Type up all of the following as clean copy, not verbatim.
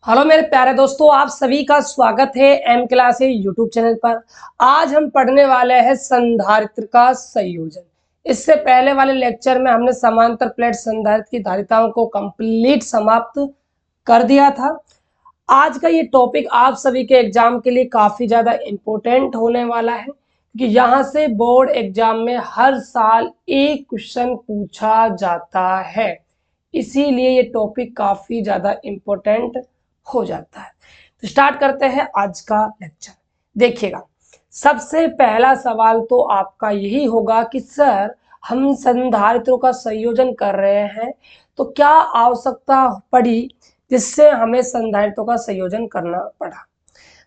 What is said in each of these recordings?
Hello मेरे प्यारे दोस्तों, आप सभी का स्वागत है एम क्लास यूट्यूब चैनल पर। आज हम पढ़ने वाले हैं संधारित्र का संयोजन। इससे पहले वाले लेक्चर में हमने समांतर प्लेट संधारित्र की धारिताओं को कंप्लीट समाप्त कर दिया था। आज का ये टॉपिक आप सभी के एग्जाम के लिए काफी ज्यादा इम्पोर्टेंट होने वाला है, क्योंकि यहाँ से बोर्ड एग्जाम में हर साल एक क्वेश्चन पूछा जाता है। इसीलिए ये टॉपिक काफी ज्यादा इम्पोर्टेंट हो जाता है। तो स्टार्ट करते हैं आज का लेक्चर। देखिएगा, सबसे पहला सवाल तो आपका यही होगा कि सर, हम संधारित्रों का संयोजन कर रहे हैं तो क्या आवश्यकता पड़ी जिससे हमें संधारित्रों का संयोजन करना पड़ा।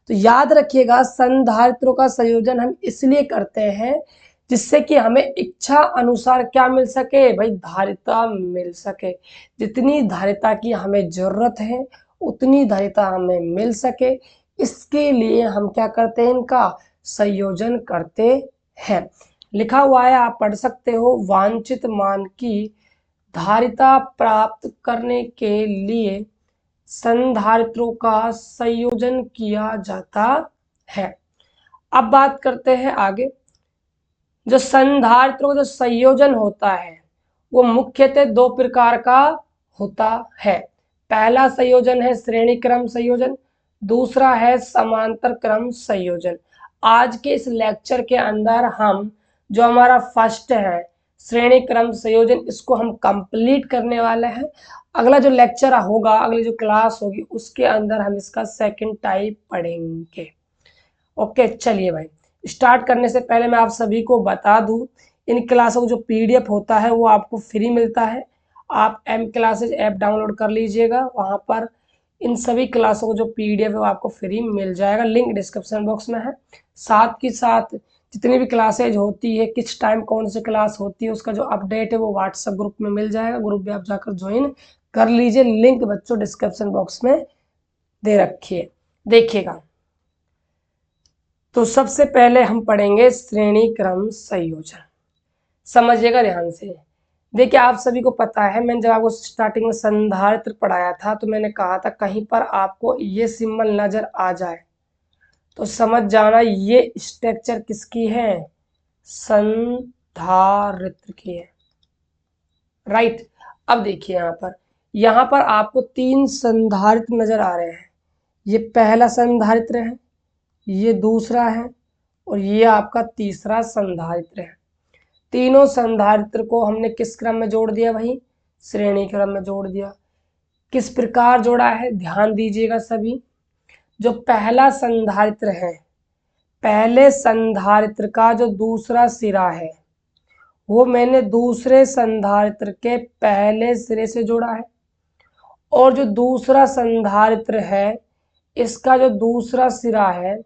तो याद रखिएगा, संधारित्रों का संयोजन हम इसलिए करते हैं जिससे कि हमें इच्छा अनुसार क्या मिल सके भाई, धारिता मिल सके। जितनी धारिता की हमें जरूरत है उतनी धारिता हमें मिल सके, इसके लिए हम क्या करते हैं, इनका संयोजन करते हैं। लिखा हुआ है, आप पढ़ सकते हो। वांछित मान की धारिता प्राप्त करने के लिए संधारित्रों का संयोजन किया जाता है। अब बात करते हैं आगे। जो संधारित्रों का जो संयोजन होता है वो मुख्यतः दो प्रकार का होता है। पहला संयोजन है श्रेणी क्रम संयोजन, दूसरा है समांतर क्रम संयोजन। आज के इस लेक्चर के अंदर हम जो हमारा फर्स्ट है श्रेणी क्रम संयोजन, इसको हम कंप्लीट करने वाले हैं। अगला जो लेक्चर होगा, अगली जो क्लास होगी, उसके अंदर हम इसका सेकंड टाइप पढ़ेंगे। ओके, चलिए भाई, स्टार्ट करने से पहले मैं आप सभी को बता दूं, इन क्लासों का जो पीडीएफ होता है वो आपको फ्री मिलता है। आप एम क्लासेज ऐप डाउनलोड कर लीजिएगा, वहां पर इन सभी क्लासों को जो पीडीएफ है वो आपको फ्री मिल जाएगा। लिंक डिस्क्रिप्शन बॉक्स में है। साथ के साथ जितनी भी क्लासेज होती है, किस टाइम कौन सी क्लास होती है, उसका जो अपडेट है वो व्हाट्सएप ग्रुप में मिल जाएगा। ग्रुप में आप जाकर ज्वाइन कर लीजिए। लिंक बच्चों डिस्क्रिप्शन बॉक्स में दे रखिए, देखिएगा। तो सबसे पहले हम पढ़ेंगे श्रेणी क्रम संयोजन। समझिएगा ध्यान से। देखिए, आप सभी को पता है, मैंने जब आपको स्टार्टिंग में संधारित्र पढ़ाया था तो मैंने कहा था कहीं पर आपको ये सिंबल नजर आ जाए तो समझ जाना ये स्ट्रक्चर किसकी है, संधारित्र की है। राइट। अब देखिए, यहाँ पर आपको तीन संधारित्र नजर आ रहे हैं। ये पहला संधारित्र है, ये दूसरा है और ये आपका तीसरा संधारित्र है। तीनों संधारित्र को हमने किस क्रम में जोड़ दिया भाई, श्रेणी क्रम में जोड़ दिया। किस प्रकार जोड़ा है, ध्यान दीजिएगा सभी। जो पहला संधारित्र है, पहले संधारित्र का जो दूसरा सिरा है वो मैंने दूसरे संधारित्र के पहले सिरे से जोड़ा है, और जो दूसरा संधारित्र है इसका जो दूसरा सिरा है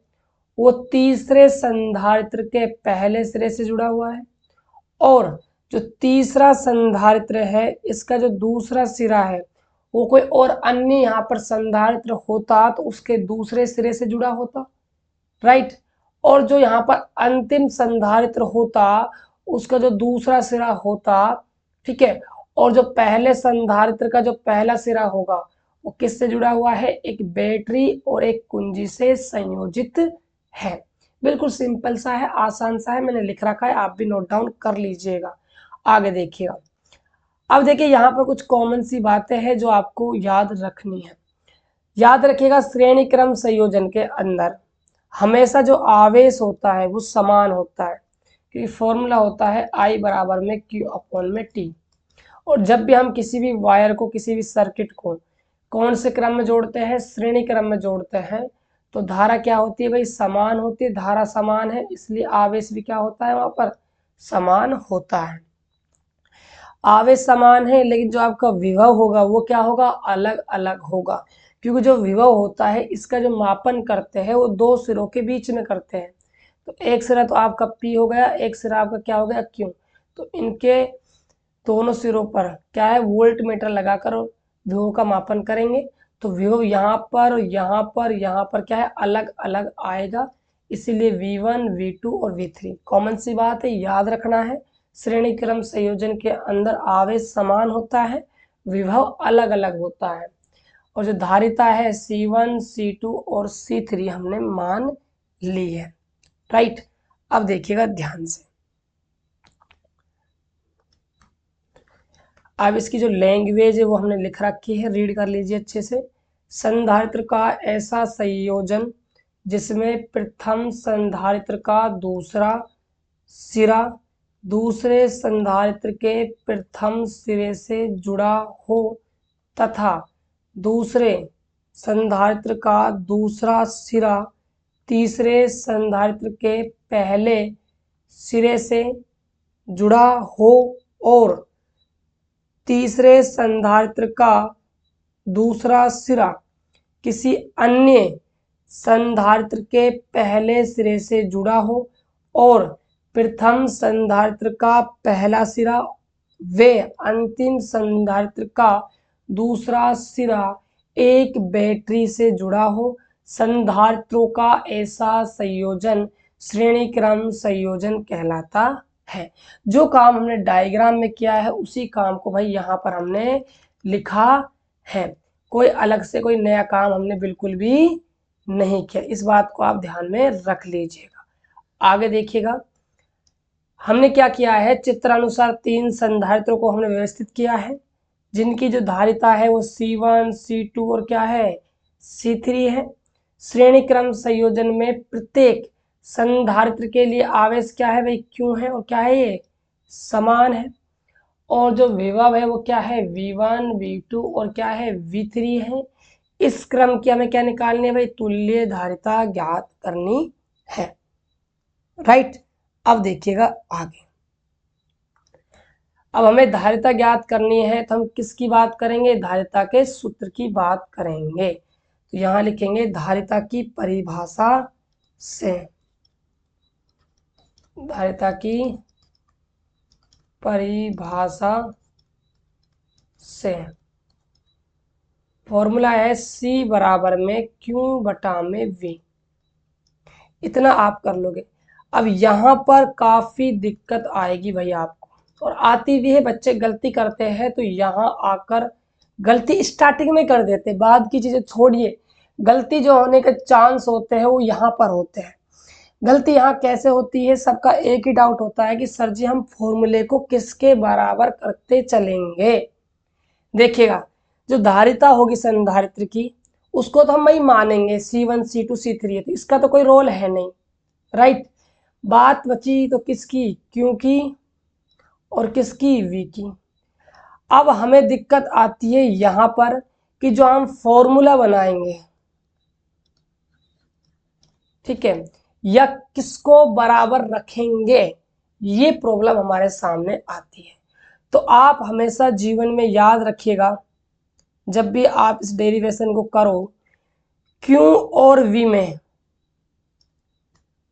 वो तीसरे संधारित्र के पहले सिरे से जुड़ा हुआ है, और जो तीसरा संधारित्र है इसका जो दूसरा सिरा है वो कोई और अन्य यहाँ पर संधारित्र होता तो उसके दूसरे सिरे से जुड़ा होता। राइट। और जो यहाँ पर अंतिम संधारित्र होता उसका जो दूसरा सिरा होता, ठीक है, और जो पहले संधारित्र का जो पहला सिरा होगा वो किससे जुड़ा हुआ है, एक बैटरी और एक कुंजी से संयोजित है। बिल्कुल सिंपल सा है, आसान सा है, मैंने लिख रखा है, आप भी नोट डाउन कर लीजिएगा। आगे देखिएगा। अब देखिए, यहाँ पर कुछ कॉमन सी बातें हैं जो आपको याद रखनी है। याद रखिएगा, श्रेणी क्रम संयोजन के अंदर हमेशा जो आवेश होता है वो समान होता है, क्योंकि फॉर्मूला होता है I बराबर में Q अपॉन में T। और जब भी हम किसी भी वायर को, किसी भी सर्किट को कौन से क्रम में जोड़ते हैं, श्रेणी क्रम में जोड़ते हैं, तो धारा क्या होती है भाई, समान होती है। धारा समान है इसलिए आवेश भी क्या होता है, वहां पर समान होता है। आवेश समान है लेकिन जो आपका विभव होगा वो क्या होगा, अलग अलग होगा, क्योंकि जो विभव होता है इसका जो मापन करते हैं वो दो सिरों के बीच में करते हैं। तो एक सिरा तो आपका P हो गया, एक सिरा आपका क्या हो गया, Q। तो इनके दोनों सिरों पर क्या है, वोल्ट मीटर लगाकर विभव का मापन करेंगे। तो विभव यहाँ पर, यहाँ पर, यहाँ पर क्या है, अलग अलग आएगा। इसीलिए V1, V2 और V3 कॉमन सी बात है, याद रखना है। श्रेणी क्रम संयोजन के अंदर आवेश समान होता है, विभव अलग अलग होता है। और जो धारिता है C1 C2 और C3 हमने मान ली है। राइट, अब देखिएगा ध्यान से, अब इसकी जो लैंग्वेज है वो हमने लिख रखी है, रीड कर लीजिए अच्छे से। संधारित्र का ऐसा संयोजन जिसमें प्रथम संधारित्र का दूसरा सिरा दूसरे संधारित्र के प्रथम सिरे से जुड़ा हो तथा दूसरे संधारित्र का दूसरा सिरा तीसरे संधारित्र के पहले सिरे से जुड़ा हो और तीसरे संधारित्र का दूसरा सिरा किसी अन्य संधारित्र के पहले सिरे से जुड़ा हो और प्रथम संधारित्र का पहला सिरा व अंतिम संधारित्र का दूसरा सिरा एक बैटरी से जुड़ा हो। संधारित्रों का ऐसा संयोजन श्रेणी क्रम संयोजन कहलाता है। जो काम हमने डायग्राम में किया है उसी काम को भाई यहाँ पर हमने लिखा है, कोई अलग से कोई नया काम हमने बिल्कुल भी नहीं किया। इस बात को आप ध्यान में रख लीजिएगा। आगे देखिएगा, हमने क्या किया है, चित्रानुसार तीन संधारित्रों को हमने व्यवस्थित किया है जिनकी जो धारिता है वो C1 C2 और क्या है C3 है। श्रेणी क्रम संयोजन में प्रत्येक संधारित्र के लिए आवेश क्या है भाई, क्यों है और क्या है ये समान है। और जो विभव है वो क्या है V1 V2 और क्या है V3 है। इस क्रम की हमें क्या निकालनी है भाई, तुल्य धारिता ज्ञात करनी है। राइट, अब देखिएगा आगे, अब हमें धारिता ज्ञात करनी है तो हम किसकी बात करेंगे, धारिता के सूत्र की बात करेंगे। तो यहां लिखेंगे धारिता की परिभाषा से, धारिता की परिभाषा से फॉर्मूला है C बराबर में Q बटा में V। इतना आप कर लोगे। अब यहाँ पर काफी दिक्कत आएगी भाई आपको, और आती भी है, बच्चे गलती करते हैं तो यहाँ आकर गलती स्टार्टिंग में कर देते, बाद की चीजें छोड़िए। गलती जो होने के चांस होते हैं वो यहाँ पर होते हैं। गलती यहाँ कैसे होती है, सबका एक ही डाउट होता है कि सर जी हम फॉर्मूले को किसके बराबर करते चलेंगे। देखिएगा, जो धारिता होगी संधारित्र की उसको तो हम वही मानेंगे C1 C2 C3 है, तो इसका तो कोई रोल है नहीं। राइट, बात बची तो किसकी, Q की और किसकी V की। अब हमें दिक्कत आती है यहां पर कि जो हम फॉर्मूला बनाएंगे, ठीक है, या किसको बराबर रखेंगे, ये प्रॉब्लम हमारे सामने आती है। तो आप हमेशा जीवन में याद रखिएगा, जब भी आप इस डेरिवेशन को करो, Q और V में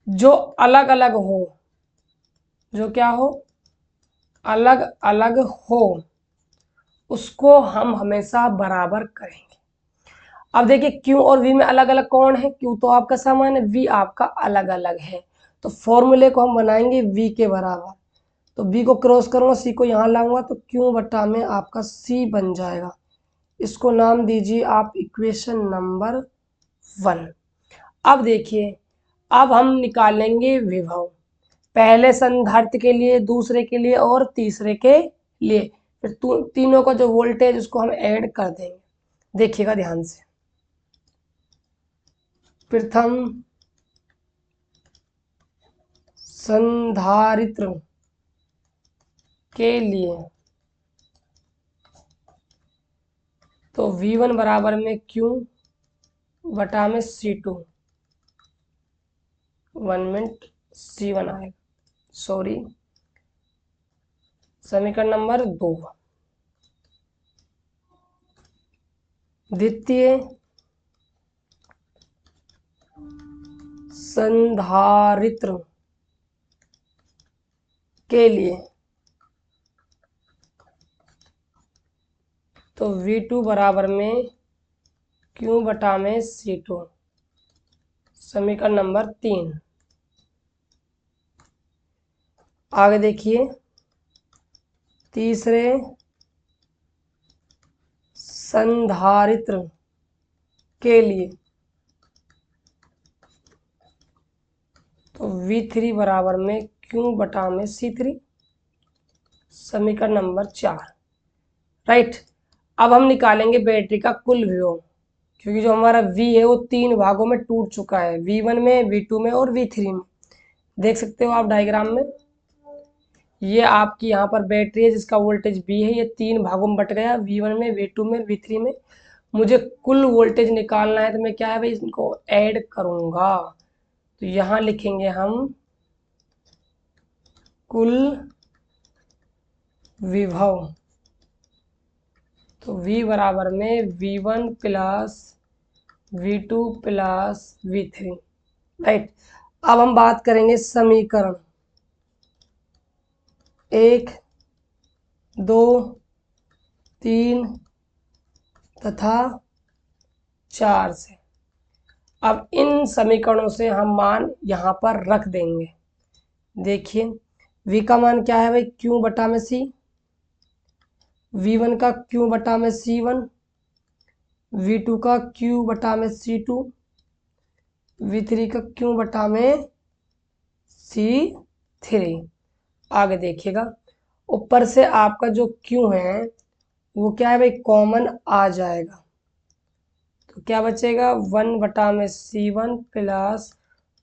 जो अलग अलग हो, जो क्या हो अलग अलग हो, उसको हम हमेशा बराबर करेंगे। अब देखिए Q और V में अलग अलग कौन है, Q तो आपका समान है, V आपका अलग अलग है। तो फॉर्मूले को हम बनाएंगे V के बराबर। तो B को क्रॉस करूंगा, C को यहाँ लाऊंगा तो Q बटा में आपका C बन जाएगा। इसको नाम दीजिए आप इक्वेशन नंबर 1। अब देखिए, अब हम निकालेंगे विभव, पहले संधारित्र के लिए, दूसरे के लिए और तीसरे के लिए। फिर तीनों का जो वोल्टेज उसको हम ऐड कर देंगे। देखिएगा ध्यान से, प्रथम संधारित्र के लिए तो V1 बराबर में Q बटा में C2, 1 मिनट, C1 आएगा, सॉरी, समीकरण नंबर 2। द्वितीय संधारित्र के लिए तो V2 बराबर में Q बटा में C2, समीकरण नंबर 3। आगे देखिए, तीसरे संधारित्र के लिए, तो V3 बराबर में Q बटा में C3, समीकरण नंबर 4। राइट। अब हम निकालेंगे बैटरी का कुल विभव, क्योंकि जो हमारा V है वो 3 भागों में टूट चुका है, V1 में, V2 में और V3 में। देख सकते हो आप डायग्राम में, ये आपकी यहाँ पर बैटरी है जिसका वोल्टेज B है, ये 3 भागों में बट गया, V1 में, V2 में, V3 में। मुझे कुल वोल्टेज निकालना है, तो मैं क्या है भाई, इनको ऐड करूंगा। तो यहाँ लिखेंगे हम कुल विभव, तो V बराबर में V1 plus V2 plus V3। Right. अब हम बात करेंगे समीकरण 1, 2, 3 तथा 4 से। अब इन समीकरणों से हम मान यहाँ पर रख देंगे। देखिए V का मान क्या है भाई, Q बटा में C, V1 का Q बटा में C1, V2 का Q बटा में C2, V3 का Q बटा में C3। आगे देखिएगा, ऊपर से आपका जो Q है वो क्या है भाई, कॉमन आ जाएगा, तो क्या बचेगा, 1 बटा में C1 प्लस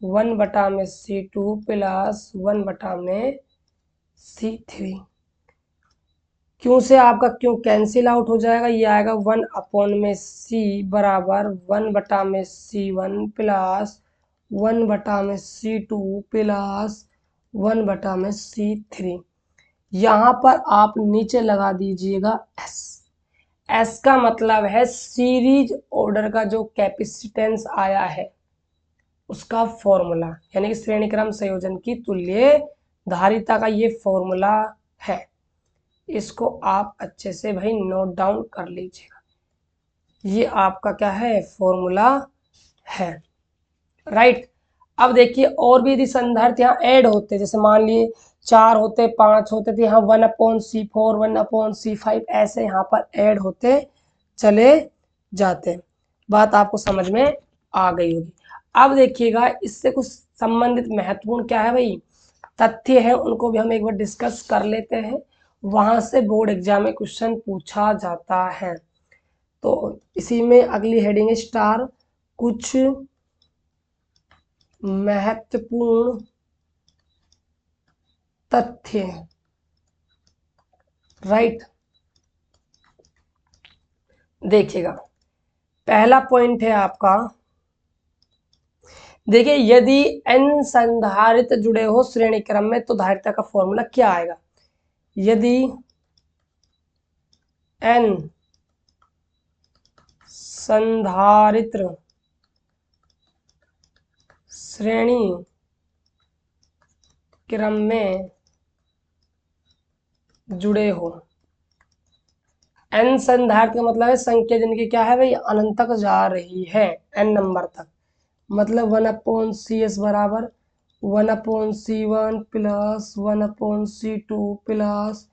1 बटा में C2 प्लस 1 बटा में C3। क्यों से आपका क्यों कैंसिल आउट हो जाएगा, ये आएगा 1 अपॉन में C बराबर 1 बटा में C1 प्लस 1 बटा में C2 प्लस 1 बटा में C3। यहाँ पर आप नीचे लगा दीजिएगा S। S का मतलब है सीरीज ऑर्डर का जो कैपेसिटेंस आया है उसका फॉर्मूला, यानी कि श्रेणी क्रम संयोजन की तुल्य धारिता का ये फॉर्मूला है। इसको आप अच्छे से भाई नोट डाउन कर लीजिएगा, ये आपका क्या है, फॉर्मूला है। राइट। अब देखिए और भी यदि संधारित्र यहाँ ऐड होते, जैसे मान लिए 4 होते, 5 होते, तो यहाँ 1/C4, 1/C5 ऐसे यहाँ पर ऐड होते चले जाते। बात आपको समझ में आ गई होगी। अब देखिएगा इससे कुछ संबंधित महत्वपूर्ण क्या है भाई तथ्य है, उनको भी हम एक बार डिस्कस कर लेते हैं। वहां से बोर्ड एग्जाम में क्वेश्चन पूछा जाता है। तो इसी में अगली हेडिंग स्टार, कुछ महत्वपूर्ण तथ्य। राइट। देखिएगा पहला पॉइंट है आपका, देखिए यदि n संधारित्र जुड़े हो श्रेणी क्रम में तो धारिता का फॉर्मूला क्या आएगा। यदि n संधारित्र श्रेणी क्रम में जुड़े हो, n संधारित्र का मतलब है संख्या जिनकी क्या है भाई अनंत तक जा रही है, n नंबर तक, मतलब 1/CS बराबर 1/C1 plus 1/C2 plus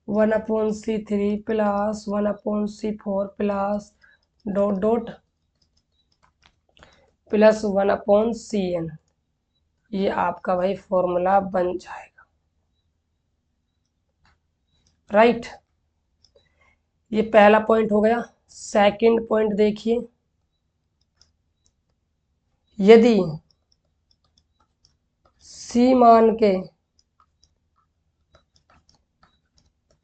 1/C3 plus 1/C4 plus dot dot plus 1/CN, ये आपका भाई फॉर्मूला बन जाएगा। राइट। ये पहला पॉइंट हो गया। सेकंड पॉइंट देखिए, यदि C मान के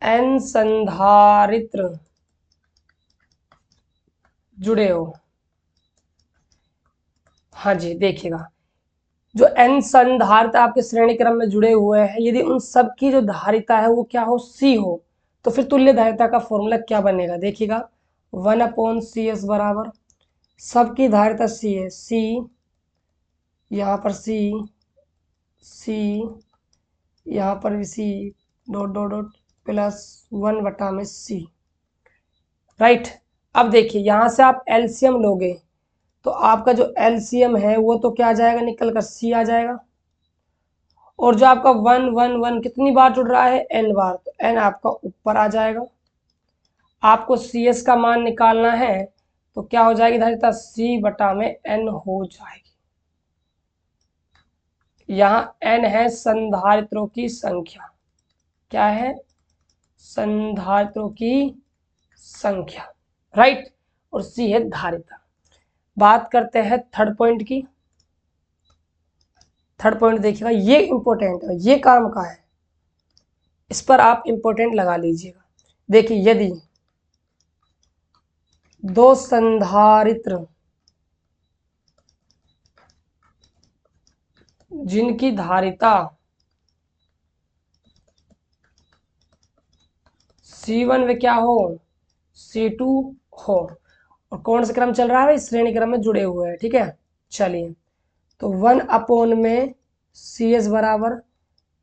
n संधारित्र जुड़े हो, हाँ जी देखिएगा जो n संधारित्र आपके श्रेणी क्रम में जुड़े हुए हैं, यदि उन सब की जो धारिता है वो क्या हो, C हो, तो फिर तुल्य धारिता का फॉर्मूला क्या बनेगा। देखिएगा 1/CS बराबर सबकी धारिता C है, C यहाँ पर C यहाँ पर भी C dot dot dot plus 1 बटा में C। राइट। अब देखिए यहाँ से आप एलसीएम लोगे तो आपका जो एलसीएम है वो तो क्या आ जाएगा, निकल कर C आ जाएगा, और जो आपका 1 1 1 कितनी बार जुड़ रहा है, n बार, तो n आपका ऊपर आ जाएगा। आपको CS का मान निकालना है तो क्या हो जाएगी धारिता, C बटा में N हो जाएगी। यहाँ N है संधारित्रों की संख्या, क्या है, संधारित्रों की संख्या, राइट, और C है धारिता। बात करते हैं थर्ड पॉइंट की। थर्ड पॉइंट देखिएगा, ये इंपॉर्टेंट है, ये काम का है, इस पर आप इंपॉर्टेंट लगा लीजिएगा। देखिए, यदि दो संधारित्र जिनकी धारिता C1 व क्या हो, C2 हो, और कौन सा क्रम चल रहा है, श्रेणी क्रम में जुड़े हुए हैं, ठीक है। चलिए, तो 1 में CS बराबर,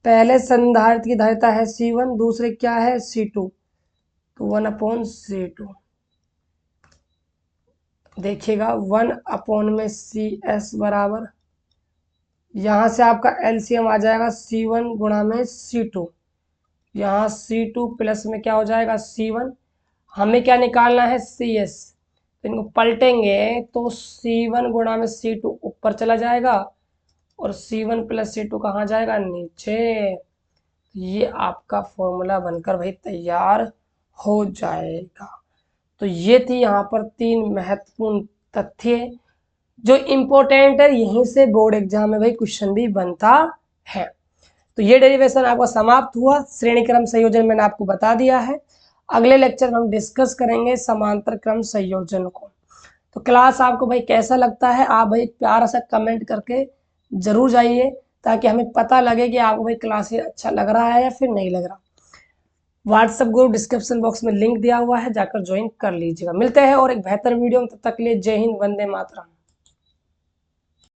पहले संधारित्र की धारिता है C1, दूसरे क्या है C2, तो 1/C2। देखिएगा 1 में CS बराबर, यहाँ से आपका LCM आ जाएगा C1 गुणा में C2, यहाँ C2 प्लस में क्या हो जाएगा C1, हमें क्या निकालना है CS, तो इनको पलटेंगे तो C1 गुणा में C2 ऊपर चला जाएगा और C1 प्लस C2 कहाँ जाएगा, नीचे। ये आपका फॉर्मूला बनकर भाई तैयार हो जाएगा। तो ये थी यहाँ पर 3 महत्वपूर्ण तथ्य जो इम्पोर्टेंट है, यहीं से बोर्ड एग्जाम में भाई क्वेश्चन भी बनता है। तो ये डेरिवेशन आपका समाप्त हुआ, श्रेणी क्रम संयोजन मैंने आपको बता दिया है। अगले लेक्चर में हम डिस्कस करेंगे समांतर क्रम संयोजन को। तो क्लास आपको भाई कैसा लगता है, आप भाई प्यारा सा कमेंट करके जरूर जाइए, ताकि हमें पता लगे कि आपको भाई क्लास अच्छा लग रहा है या फिर नहीं लग रहा। व्हाट्सएप ग्रुप डिस्क्रिप्शन बॉक्स में लिंक दिया हुआ है, जाकर ज्वाइन कर लीजिएगा। मिलते हैं और एक बेहतर वीडियो में, तब तक के लिए जय हिंद, वंदे मातरम।